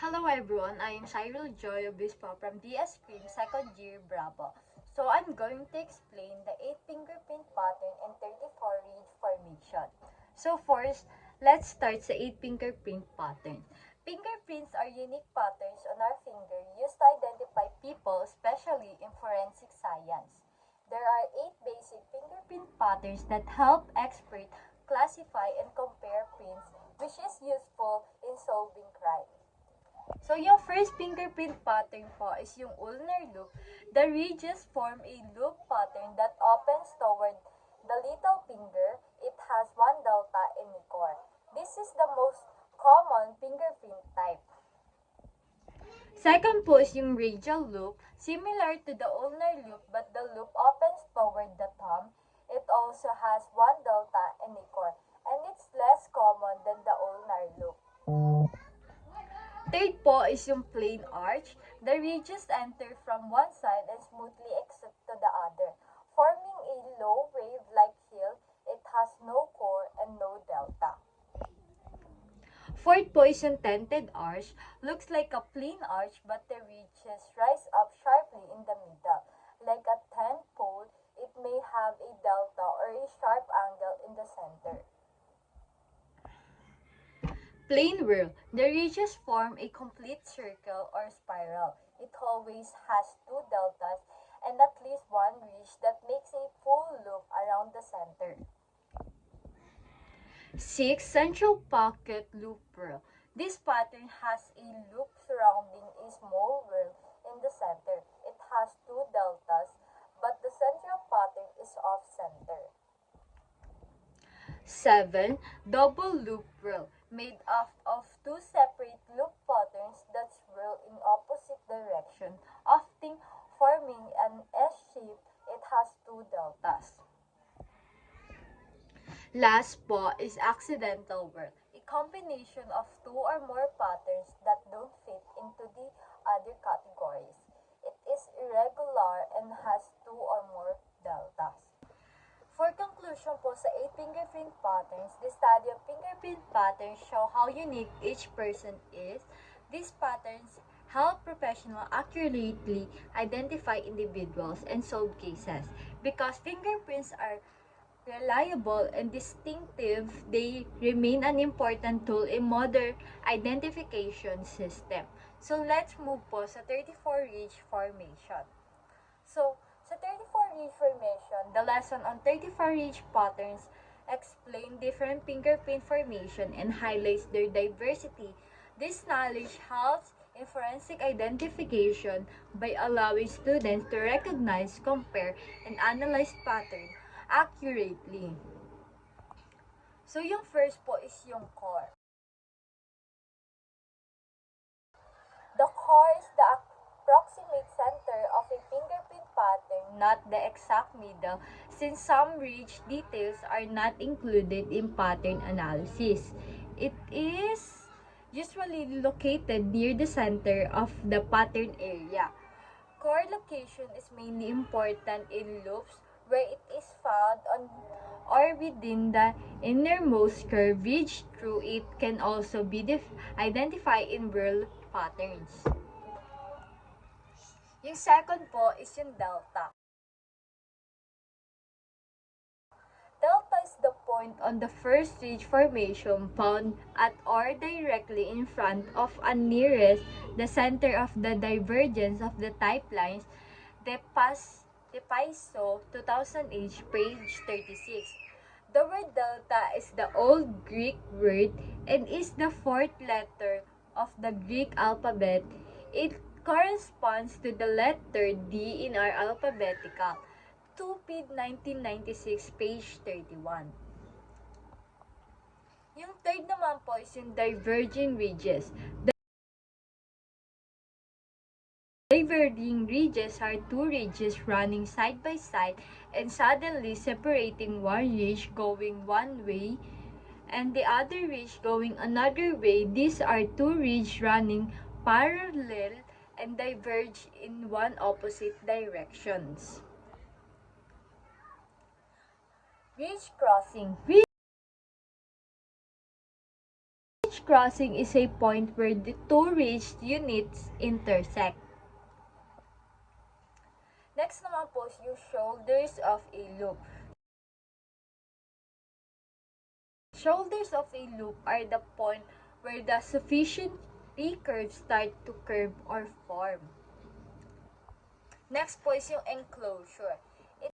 Hello everyone, I am Cyril Joy Obispo from DS Cream 2nd year Bravo. So I'm going to explain the 8 fingerprint pattern and 34 ridge formation. So first, let's start sa 8 fingerprint pattern. Fingerprints are unique patterns on our finger used to identify people, especially in forensic science. There are 8 basic fingerprint patterns that help experts classify and compare prints, which is useful in solving crime. So, yung first fingerprint pattern po is yung ulnar loop. The ridges form a loop pattern that opens toward the little finger. It has one delta and a core. This is the most common fingerprint type. Second po is yung radial loop. Similar to the ulnar loop, but the loop opens toward the thumb. It also has one delta and a core, and it's less common than the ulnar loop. Third po is yung plain arch. The ridges enter from one side and smoothly exit to the other, forming a low wave-like hill. It has no core and no delta. Fourth po is yung tented arch. Looks like a plain arch, but the ridges rise up sharply in the middle. Like a tent pole, it may have a delta or a sharp angle in the center. Plane whirl. The ridges form a complete circle or spiral. It always has two deltas and at least one ridge that makes a full loop around the center. 6. Central pocket loop whirl. This pattern has a loop surrounding a small whirl in the center. It has two deltas, but the central pattern is off-center. 7. Double loop whirl, made up of two separate loop patterns that swirl in opposite direction, often forming an S shape. It has two deltas. Last po is accidental whirl, a combination of two or more patterns that don't fit into the other categories. It is irregular and has two or more deltas. For conclusion po sa 8 fingerprint patterns, the study of fingerprint patterns show how unique each person is. These patterns help professionals accurately identify individuals and solve cases. Because fingerprints are reliable and distinctive, they remain an important tool in modern identification system. So let's move po sa 34 ridge formation. So, sa 34 ridge formation, the lesson on 34 ridge patterns explain different fingerprint formation and highlights their diversity. This knowledge helps in forensic identification by allowing students to recognize, compare, and analyze patterns accurately. So, yung first po is yung core. The core is the approximate center of a fingerprint pattern, not the exact middle, since some ridge details are not included in pattern analysis. It is usually located near the center of the pattern area. Core location is mainly important in loops where it is found on or within the innermost curve. Ridge through it can also be identified in whirl patterns. Yung second po is yung delta. Delta is the point on the first ridge formation found at or directly in front of and nearest the center of the divergence of the type lines. De Paiso, 2008, page 36. The word delta is the Old Greek word and is the fourth letter of the Greek alphabet. It corresponds to the letter D in our alphabetical. 2 1996, page 31. Yung third naman po is yung diverging ridges. Diverging ridges are two ridges running side by side and suddenly separating one ridge going one way and the other ridge going another way. These are two ridges running parallel and diverge in one opposite directions. Ridge crossing. Ridge Such crossing is a point where the two ridge units intersect. Next naman po is yung shoulders of a loop. Shoulders of a loop are the point where the sufficient recurves start to curve or form. Next po is yung enclosure. It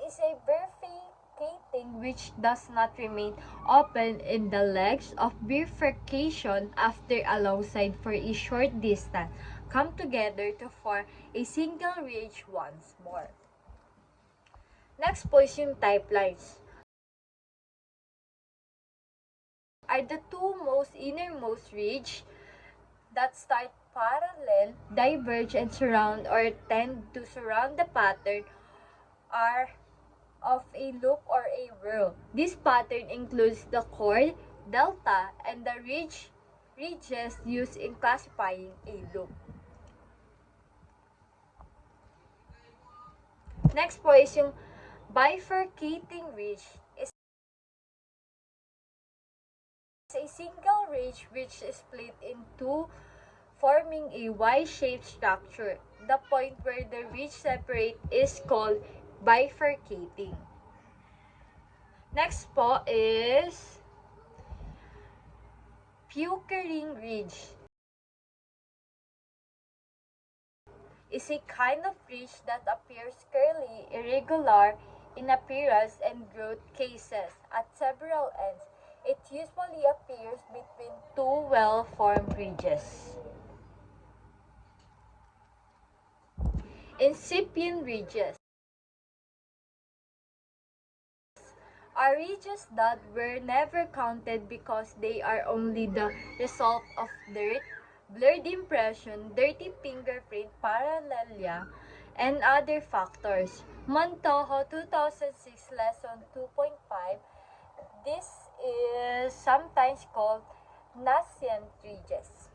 is a bifurcating which does not remain open in the legs of bifurcation after alongside for a short distance come together to form a single ridge once more. Next po is yung type lines. Are the two most innermost ridge that start parallel, diverge, and surround or tend to surround the pattern are of a loop or a whirl. This pattern includes the chord, delta, and the ridges used in classifying a loop. Next po is yung bifurcating ridge. Is a single ridge which is split in two, forming a Y-shaped structure. The point where the ridge separate is called bifurcating. Next po is puckering ridge. Is a kind of ridge that appears curly, irregular in appearance and growth cases at several ends. It usually appears between two well-formed ridges. Incipient ridges are ridges that were never counted because they are only the result of dirt, blurred impression, dirty fingerprint, parallelia, and other factors. Montojo 2006 lesson 2.5. This is sometimes called nascent ridges.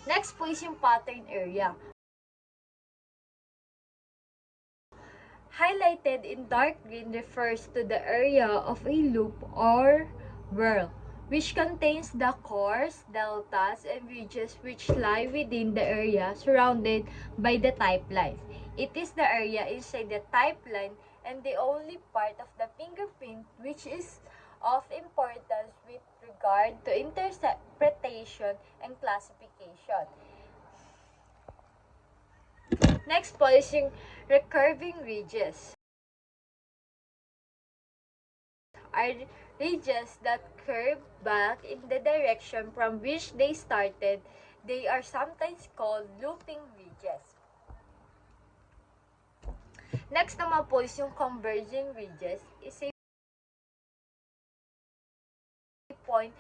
Next po is yung pattern area. Highlighted in dark green refers to the area of a loop or whirl, which contains the chords, deltas, and ridges which lie within the area surrounded by the type lines. It is the area inside the type line and the only part of the fingerprint which is of importance with regard to interpretation and classification. Next po is yung recurving ridges. Are ridges that curve back in the direction from which they started. They are sometimes called looping ridges. Next naman po is yung converging ridges. Is a point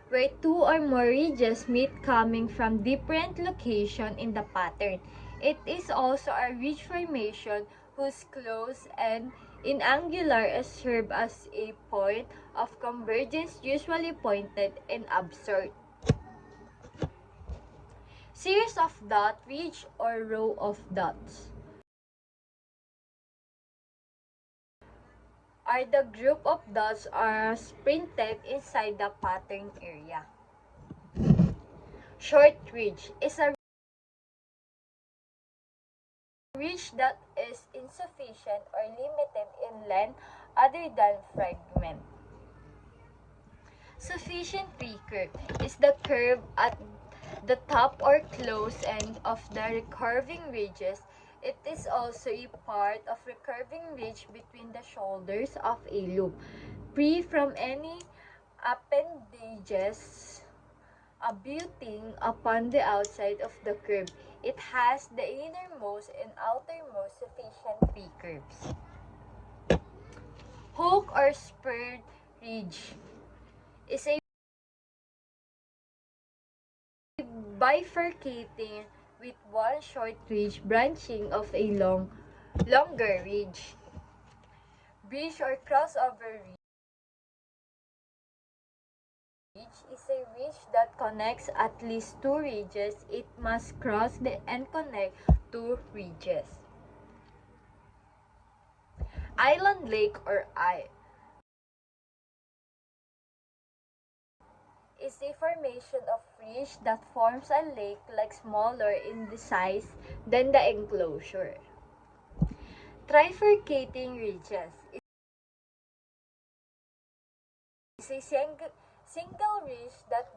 where two or more ridges meet coming from different location in the pattern. It is also a ridge formation whose close and in angular serve as a point of convergence usually pointed and absurd. Series of dot ridge or row of dots are the group of dots are printed inside the pattern area. Short ridge is a ridge that is insufficient or limited in length other than fragment. Sufficient recurve is the curve at the top or close end of the recurving ridges. It is also a part of recurving ridge between the shoulders of a loop, free from any appendages abutting upon the outside of the curve. It has the innermost and outermost sufficient recurves. Hook or spurred ridge is a bifurcating with one short ridge branching off a longer ridge. Bridge or crossover ridge is a ridge that connects at least two ridges. It must cross and connect two ridges. Island lake or is a formation of ridge that forms a lake like smaller in the size than the enclosure. Trifurcating ridges is a single ridge that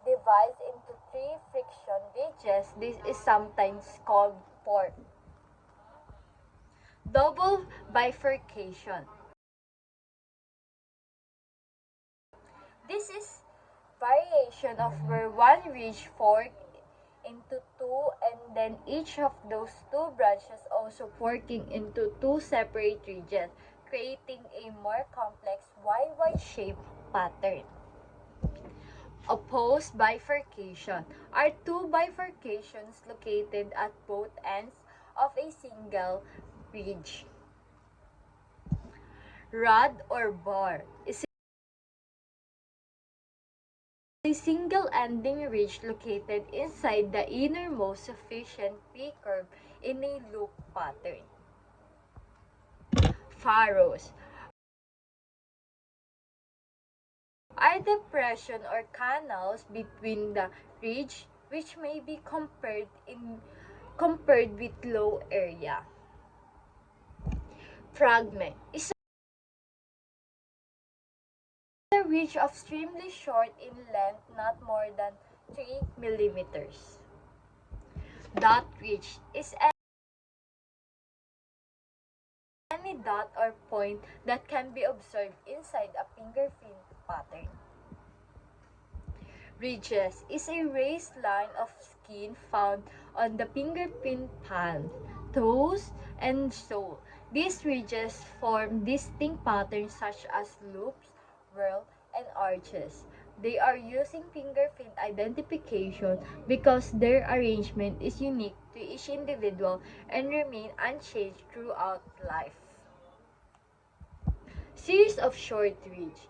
divides into three friction ridges. This is sometimes called port. Double bifurcation. This is variation of where one ridge forks into two and then each of those two branches also forking into two separate ridges, creating a more complex Y-Y shaped pattern. Opposed bifurcation are two bifurcations located at both ends of a single ridge. Rod or bar is a single ending ridge located inside the innermost sufficient P-curve in a loop pattern. Furrows are depression or canals between the ridge which may be compared with low area. Fragment is a ridge extremely short in length, not more than 3 millimeters. Dot ridge is any dot or point that can be observed inside a fingerprint pattern. Ridges is a raised line of skin found on the fingerprint palm, toes, and sole. These ridges form distinct patterns such as loops, whorls, and arches. They are using fingerprint identification because their arrangement is unique to each individual and remain unchanged throughout life. Series of short ridge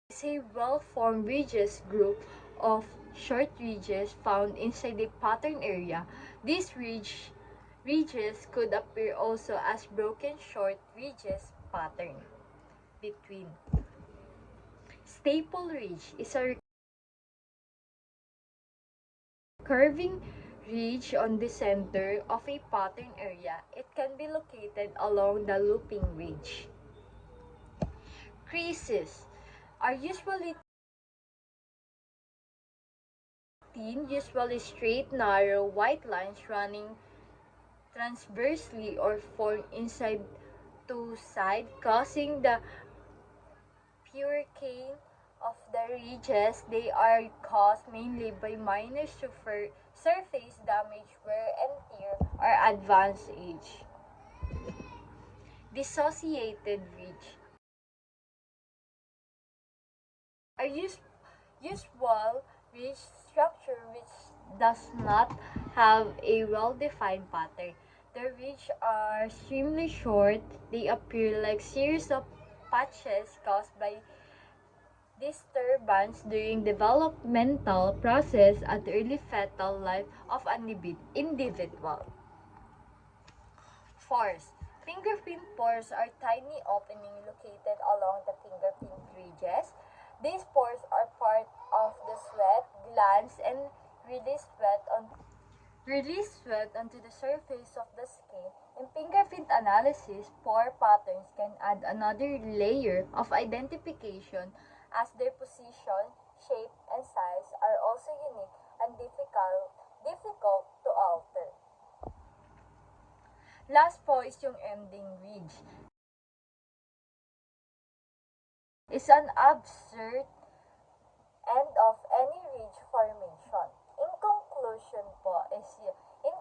is a well-formed ridges group of short ridges found inside a pattern area. These ridges could appear also as broken short ridges pattern. Between staple ridge is a curving ridge on the center of a pattern area. It can be located along the looping ridge. Creases are usually straight, narrow, white lines running transversely or formed inside to side, causing the purecane of the ridges. They are caused mainly by minor surface damage, wear and tear, or advanced age. Dissociated ridge are usual ridge structure which does not have a well-defined pattern. The ridges are extremely short. They appear like series of patches caused by disturbance during developmental process at early fetal life of an individual. Pores. Fingerprint pores are tiny openings located along the fingerprint ridges. These pores are part of the sweat glands and release sweat onto the surface of the skin. In fingerprint analysis, pore patterns can add another layer of identification as their position, shape, and size are also unique and difficult to alter. Last po is yung ending ridge. It's an absurd end of any ridge formation. In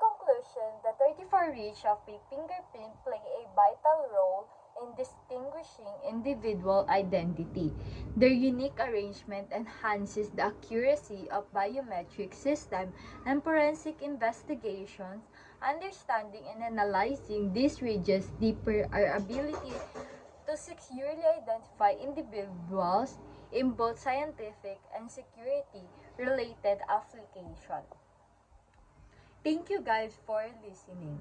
conclusion, the 34 ridge of a fingerprint play a vital role in distinguishing individual identity. Their unique arrangement enhances the accuracy of biometric system and forensic investigations. Understanding and analyzing these ridges deeper our ability to securely identify individuals in both scientific and security-related applications. Thank you guys for listening.